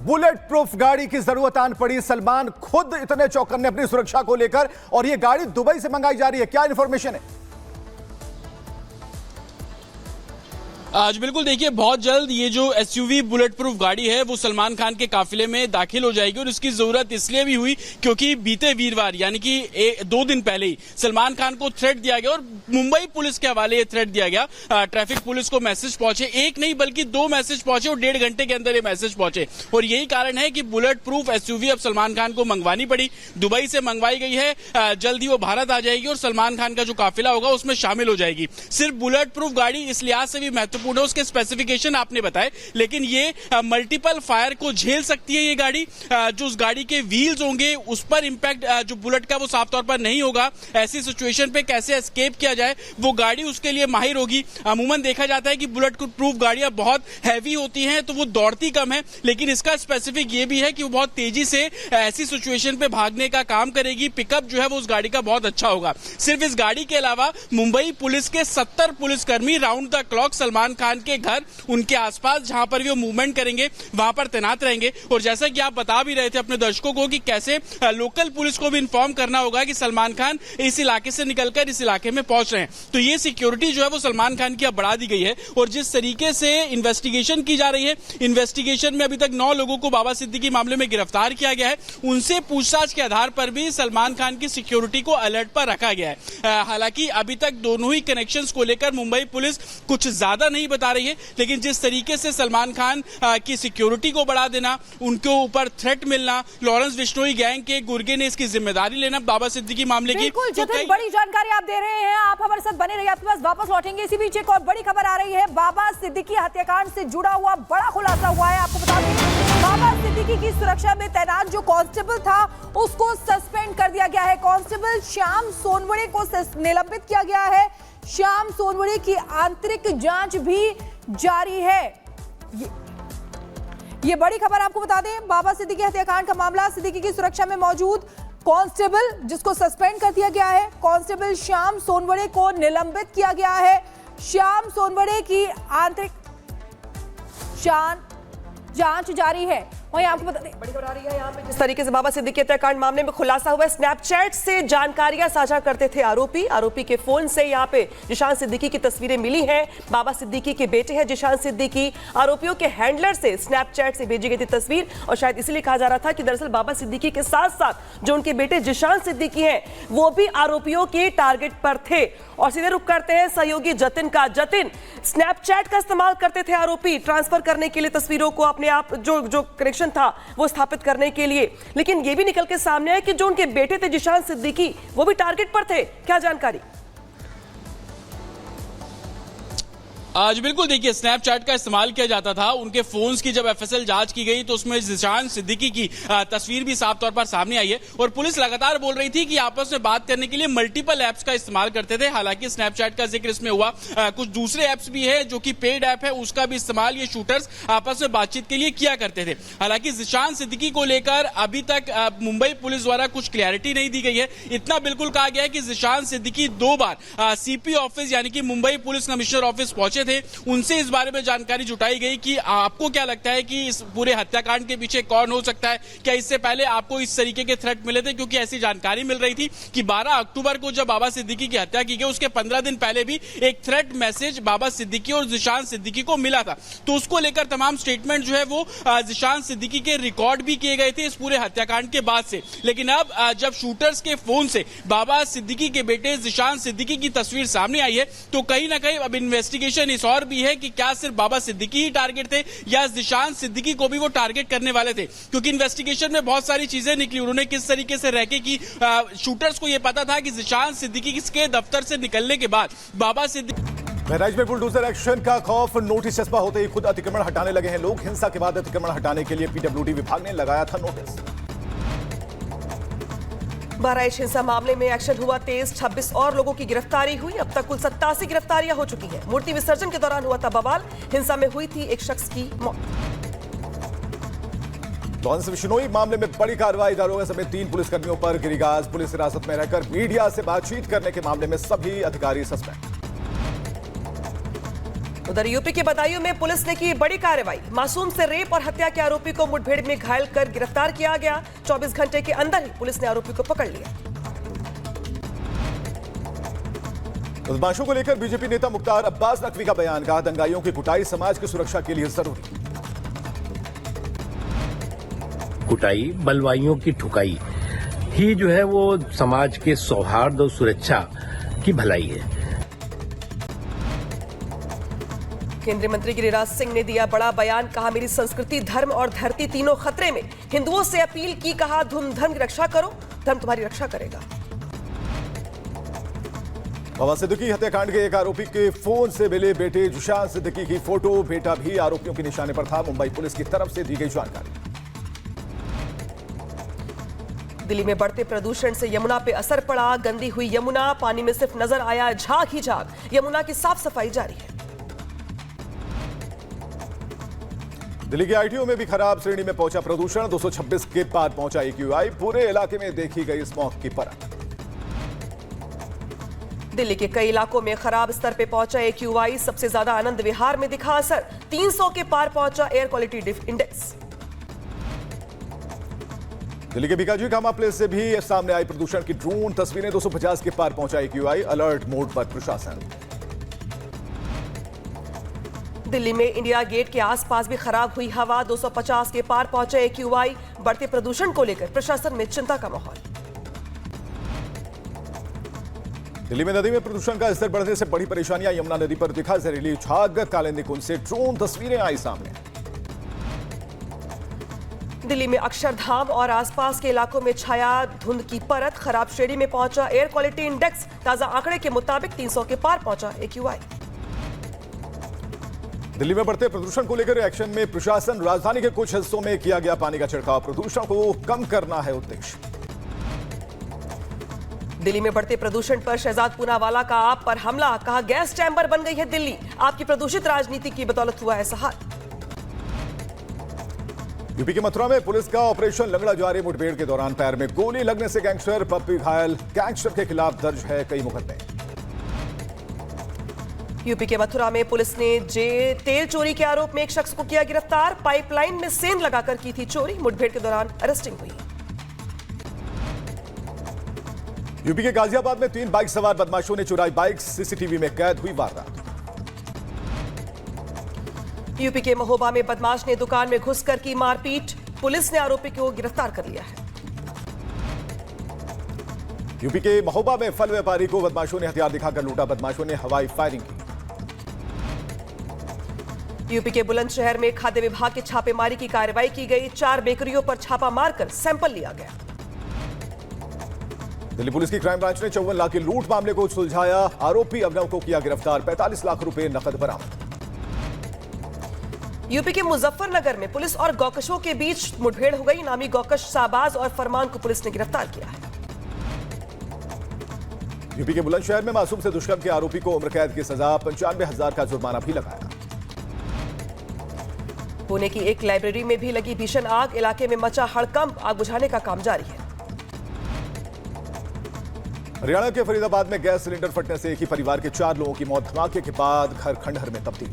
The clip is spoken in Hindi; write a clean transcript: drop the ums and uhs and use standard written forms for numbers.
बुलेट प्रूफ गाड़ी की जरूरत आन पड़ी। सलमान खुद इतने चौकन्ने अपनी सुरक्षा को लेकर, और यह गाड़ी दुबई से मंगाई जा रही है। क्या इंफॉर्मेशन है? आज बिल्कुल देखिए, बहुत जल्द ये जो एसयूवी बुलेट प्रूफ गाड़ी है वो सलमान खान के काफिले में दाखिल हो जाएगी। और इसकी जरूरत इसलिए भी हुई क्योंकि बीते वीरवार यानी कि 2 दिन पहले ही सलमान खान को थ्रेट दिया गया और मुंबई पुलिस के हवाले ये थ्रेट दिया गया। ट्रैफिक पुलिस को मैसेज पहुंचे, एक नहीं बल्कि 2 मैसेज पहुंचे और 1.5 घंटे के अंदर ये मैसेज पहुंचे। और यही कारण है कि बुलेट प्रूफ एसयूवी अब सलमान खान को मंगवानी पड़ी। दुबई से मंगवाई गई है, जल्द ही वो भारत आ जाएगी और सलमान खान का जो काफिला होगा उसमें शामिल हो जाएगी। सिर्फ बुलेट प्रूफ गाड़ी इस लिहाज से भी महत्वपूर्ण, उसके स्पेसिफिकेशन आपने बताए, लेकिन ये मल्टीपल फायर को झेल सकती है। ये गाड़ी जो उस गाड़ी के व्हील्स होंगे उस पर इंपैक्ट जो बुलेट का वो साफ तौर पर नहीं होगा। ऐसी सिचुएशन पे कैसे एस्केप किया जाए वो गाड़ी उसके लिए माहिर होगी। अमूमन देखा जाता है कि बुलेट प्रूफ गाड़ियां बहुत हैवी होती हैं तो वो दौड़ती कम है, लेकिन इसका स्पेसिफिक ये भी है कि वो बहुत तेजी से ऐसी सिचुएशन पे भागने का काम करेगी। पिकअप जो है वो उस गाड़ी का बहुत अच्छा होगा। सिर्फ इस गाड़ी के अलावा मुंबई पुलिस के 70 पुलिसकर्मी round the clock Salman Khan के घर, उनके आसपास जहां पर भी वो मूवमेंट करेंगे वहां पर तैनात रहेंगे। और जैसा कि आप बता भी रहे थे अपने दर्शकों को कि कैसे लोकल पुलिस को भी इन्फॉर्म करना होगा कि सलमान खान इस इलाके से निकलकर इस इलाके में पहुंच रहे हैं, तो ये सिक्योरिटी जो है वो सलमान खान की अब बढ़ा दी गई है। और जिस तरीके से इन्वेस्टिगेशन की जा रही है, इन्वेस्टिगेशन में अभी तक 9 लोगों को बाबा सिद्दीकी मामले में गिरफ्तार किया गया है। उनसे पूछताछ के आधार पर भी सलमान खान की सिक्योरिटी को अलर्ट पर रखा गया है। हालांकि अभी तक दोनों ही कनेक्शंस को लेकर मुंबई पुलिस कुछ ज्यादा नहीं बता रही है, लेकिन जिस तरीके से सलमान खान की सिक्योरिटी को बढ़ा देना, उनके ऊपर थ्रेट मिलना, लॉरेंस बिश्नोई गैंग के गुर्गे ने इसकी जिम्मेदारी लेना बाबा सिद्दीकी मामले की, तो बड़ी जानकारी आप दे रहे हैं। आप हमारे साथ बने रहिए, आपके पास वापस लौटेंगे। इसी बीच एक और बड़ी खबर आ रही है। बाबा सिद्दीकी हत्याकांड से जुड़ा हुआ बड़ा खुलासा हुआ है। आपको बता दें, बाबा सिद्दीकी की सुरक्षा में तैनात जो कांस्टेबल था उसको सस्पेंड कर दिया गया है। कांस्टेबल श्याम सोनवणे को निलंबित किया गया है। श्याम सोनवणे की आंतरिक जांच भी जारी है। ये बड़ी खबर आपको बता दें, बाबा सिद्दीकी हत्याकांड का मामला, सिद्दीकी की सुरक्षा में मौजूद कांस्टेबल जिसको सस्पेंड कर दिया गया है, कांस्टेबल श्याम सोनवणे को निलंबित किया गया है। श्याम सोनवणे की आंतरिक जांच जारी है। वहीं आपको बता दें, बड़ी खबर आ रही है यहाँ पे, जिस तरीके से बाबा सिद्दीकी हत्याकांड मामले में खुलासा हुआ है। स्नैपचैट से जानकारियां साझा करते थे आरोपी के फोन से यहाँ पे जिशान सिद्दीकी की तस्वीरें मिली हैं। बाबा सिद्दीकी के बेटे हैं जिशान सिद्दीकी। आरोपियों के हैंडलर से स्नैपचैट से भेजी गई थी तस्वीर, और शायद इसलिए कहा जा रहा था कि दरअसल बाबा सिद्दीकी के साथ साथ जो उनके बेटे जिशान सिद्दीकी हैं वो भी आरोपियों के टारगेट पर थे। और सीधे रुख करते हैं सहयोगी जतिन का। जतिन, स्नैपचैट का इस्तेमाल करते थे आरोपी ट्रांसफर करने के लिए तस्वीरों को, अपने आप जो कनेक्शन था वो स्थापित करने के लिए, लेकिन ये भी निकल के सामने है कि जो उनके बेटे थे जिशान सिद्दीकी वो भी टारगेट पर थे। क्या जानकारी? आज बिल्कुल देखिए, स्नैपचैट का इस्तेमाल किया जाता था। उनके फोन्स की जब एफएसएल जांच की गई तो उसमें जिशान सिद्दीकी की तस्वीर भी साफ तौर पर सामने आई है। और पुलिस लगातार बोल रही थी कि आपस में बात करने के लिए मल्टीपल ऐप्स का इस्तेमाल करते थे। हालांकि स्नैपचैट का जिक्र इसमें हुआ, कुछ दूसरे ऐप्स भी है जो कि पेड ऐप है, उसका भी इस्तेमाल ये शूटर्स आपस में बातचीत के लिए किया करते थे। हालांकि जिशान सिद्दीकी को लेकर अभी तक मुंबई पुलिस द्वारा कुछ क्लैरिटी नहीं दी गई है। इतना बिल्कुल कहा गया है कि जिशान सिद्दीकी 2 बार सीपी ऑफिस यानी कि मुंबई पुलिस कमिश्नर ऑफिस पहुंचे थे। उनसे इस बारे में जानकारी जुटाई गई कि आपको क्या लगता है कि इस पूरे हत्याकांड के पीछे कौन हो सकता है, क्या इससे पहले आपको इस तरीके के थ्रेट मिले थे, क्योंकि ऐसी जानकारी मिल रही थी कि 12 अक्टूबर को जब बाबा सिद्दीकी की हत्या की गई उसके 15 दिन पहले भी एक थ्रेट मैसेज बाबा सिद्दीकी और जिशान सिद्दीकी को मिला था। तो उसको लेकर तमाम स्टेटमेंट जो है वो जिशान सिद्दीकी के रिकॉर्ड भी किए गए थे इस पूरे हत्याकांड के बाद से। लेकिन अब जब शूटर्स के फोन से बाबा सिद्दीकी के बेटे जिशान सिद्दीकी की तस्वीर सामने आई है तो कहीं ना कहीं अब इन्वेस्टिगेशन इस और भी है कि क्या सिर्फ बाबा सिद्दीकी ही टारगेट थे या जिशान सिद्दीकी को भी वो टारगेट करने वाले थे, क्योंकि इन्वेस्टिगेशन में बहुत सारी चीजें निकली। उन्होंने किस तरीके से रखे कि शूटर्स को यह पता था कि जिशान सिद्दीकी के दफ्तर से निकलने के बाद बाबा सिद्दीकी। बहराइच में बुलडोजर एक्शन का खौफ, नोटिस चस्पा होते ही खुद अतिक्रमण हटाने लगे हैं लोग। हिंसा के बाद अतिक्रमण हटाने के लिए पीडब्ल्यूडी विभाग ने लगाया था नोटिस। बहराइच हिंसा मामले में एक्शन हुआ तेज, 26 और लोगों की गिरफ्तारी हुई। अब तक कुल 87 गिरफ्तारियां हो चुकी हैं। मूर्ति विसर्जन के दौरान हुआ था बवाल, हिंसा में हुई थी एक शख्स की मौत। लॉरेंस बिश्नोई मामले में बड़ी कार्रवाई, दारोगा समेत 3 पुलिसकर्मियों पर गिरिगाज। पुलिस हिरासत में रहकर मीडिया से बातचीत करने के मामले में सभी अधिकारी सस्पेंड। उधर यूपी के बदायूं में पुलिस ने की बड़ी कार्रवाई। मासूम से रेप और हत्या के आरोपी को मुठभेड़ में घायल कर गिरफ्तार किया गया। 24 घंटे के अंदर ही पुलिस ने आरोपी को पकड़ लिया। बदमाशों को लेकर बीजेपी नेता मुख्तार अब्बास नकवी का बयान, कहा दंगाइयों की कुटाई समाज की सुरक्षा के लिए जरूरी। कुटाई, बलवाइयों की ठुकाई ही जो है वो समाज के सौहार्द और सुरक्षा की भलाई है। केंद्रीय मंत्री गिरिराज सिंह ने दिया बड़ा बयान, कहा मेरी संस्कृति, धर्म और धरती तीनों खतरे में। हिंदुओं से अपील की, कहा धर्म की रक्षा करो, धर्म तुम्हारी रक्षा करेगा। बाबा सिद्दीकी हत्याकांड के एक आरोपी के फोन से मिले बेटे जिशान सिद्दीकी की फोटो। बेटा भी आरोपियों के निशाने पर था। मुंबई पुलिस की तरफ से दी गई जानकारी। दिल्ली में बढ़ते प्रदूषण से यमुना पे असर पड़ा। गंदी हुई यमुना, पानी में सिर्फ नजर आया झाग ही झाग। यमुना की साफ सफाई जारी है। दिल्ली के आईटीओ में भी खराब श्रेणी में पहुंचा प्रदूषण। 226 के पार पहुंचा AQI। पूरे इलाके में देखी गई स्मॉग की परत। दिल्ली के कई इलाकों में खराब स्तर पे पहुंचा AQI। सबसे ज्यादा आनंद विहार में दिखा असर। 300 के पार पहुंचा एयर क्वालिटी इंडेक्स। दिल्ली के बीकाजी कामा प्लेस से भी सामने आई प्रदूषण की ड्रोन तस्वीरें। 250 के पार पहुंचा AQI। अलर्ट मोड पर प्रशासन। दिल्ली में इंडिया गेट के आसपास भी खराब हुई हवा। 250 के पार पहुंचा AQI। बढ़ते प्रदूषण को लेकर प्रशासन में चिंता का माहौल। दिल्ली में नदी में प्रदूषण का स्तर बढ़ने से बड़ी परेशानियां। यमुना नदी पर दिखा जहरीली झाग। कालिंदी कुंड से ड्रोन तस्वीरें आई सामने। दिल्ली में अक्षरधाम और आसपास के इलाकों में छाया धुंध की परत। खराब श्रेणी में पहुंचा एयर क्वालिटी इंडेक्स। ताजा आंकड़े के मुताबिक 300 के पार पहुंचा AQI। दिल्ली में बढ़ते प्रदूषण को लेकर एक्शन में प्रशासन। राजधानी के कुछ हिस्सों में किया गया पानी का छिड़काव। प्रदूषण को कम करना है उद्देश्य। दिल्ली में बढ़ते प्रदूषण पर शहजाद पूनावाला का आप पर हमला। कहा गैस चैम्बर बन गई है दिल्ली। आपकी प्रदूषित राजनीति की बदौलत हुआ ऐसा हाल। यूपी के मथुरा में पुलिस का ऑपरेशन लंगड़ा जारी। मुठभेड़ के दौरान पैर में गोली लगने से गैंगस्टर पप्पी घायल। गैंगस्टर के खिलाफ दर्ज है कई मुकदमे। यूपी के मथुरा में पुलिस ने तेल चोरी के आरोप में एक शख्स को किया गिरफ्तार। पाइपलाइन में सेंध लगाकर की थी चोरी। मुठभेड़ के दौरान अरेस्टिंग हुई। यूपी के गाजियाबाद में 3 बाइक सवार बदमाशों ने चुराई बाइक। सीसीटीवी में कैद हुई वारदात। यूपी के महोबा में बदमाश ने दुकान में घुसकर की मारपीट। पुलिस ने आरोपी को गिरफ्तार कर लिया है। यूपी के महोबा में फल व्यापारी को बदमाशों ने हथियार दिखाकर लूटा। बदमाशों ने हवाई फायरिंग की। यूपी के बुलंदशहर में खाद्य विभाग की छापेमारी की कार्रवाई की गई। 4 बेकरियों पर छापा मारकर सैंपल लिया गया। दिल्ली पुलिस की क्राइम ब्रांच ने 54 लाख की लूट मामले को सुलझाया। आरोपी अभिनव को किया गिरफ्तार। 45 लाख रुपए नकद बरामद। यूपी के मुजफ्फरनगर में पुलिस और गौकशों के बीच मुठभेड़ हो गई। नामी गौकश साबाज और फरमान को पुलिस ने गिरफ्तार किया है। यूपी के बुलंदशहर में मासूम से दुष्कर्म के आरोपी को उम्र कैद की सजा। 95,000 का जुर्माना भी लगाया। पुणे की एक लाइब्रेरी में भी लगी भीषण आग। इलाके में मचा हड़कंप। आग बुझाने का काम जारी है। हरियाणा के फरीदाबाद में गैस सिलेंडर फटने से एक ही परिवार के 4 लोगों की मौत। धमाके के बाद घर खंडहर में तब्दील।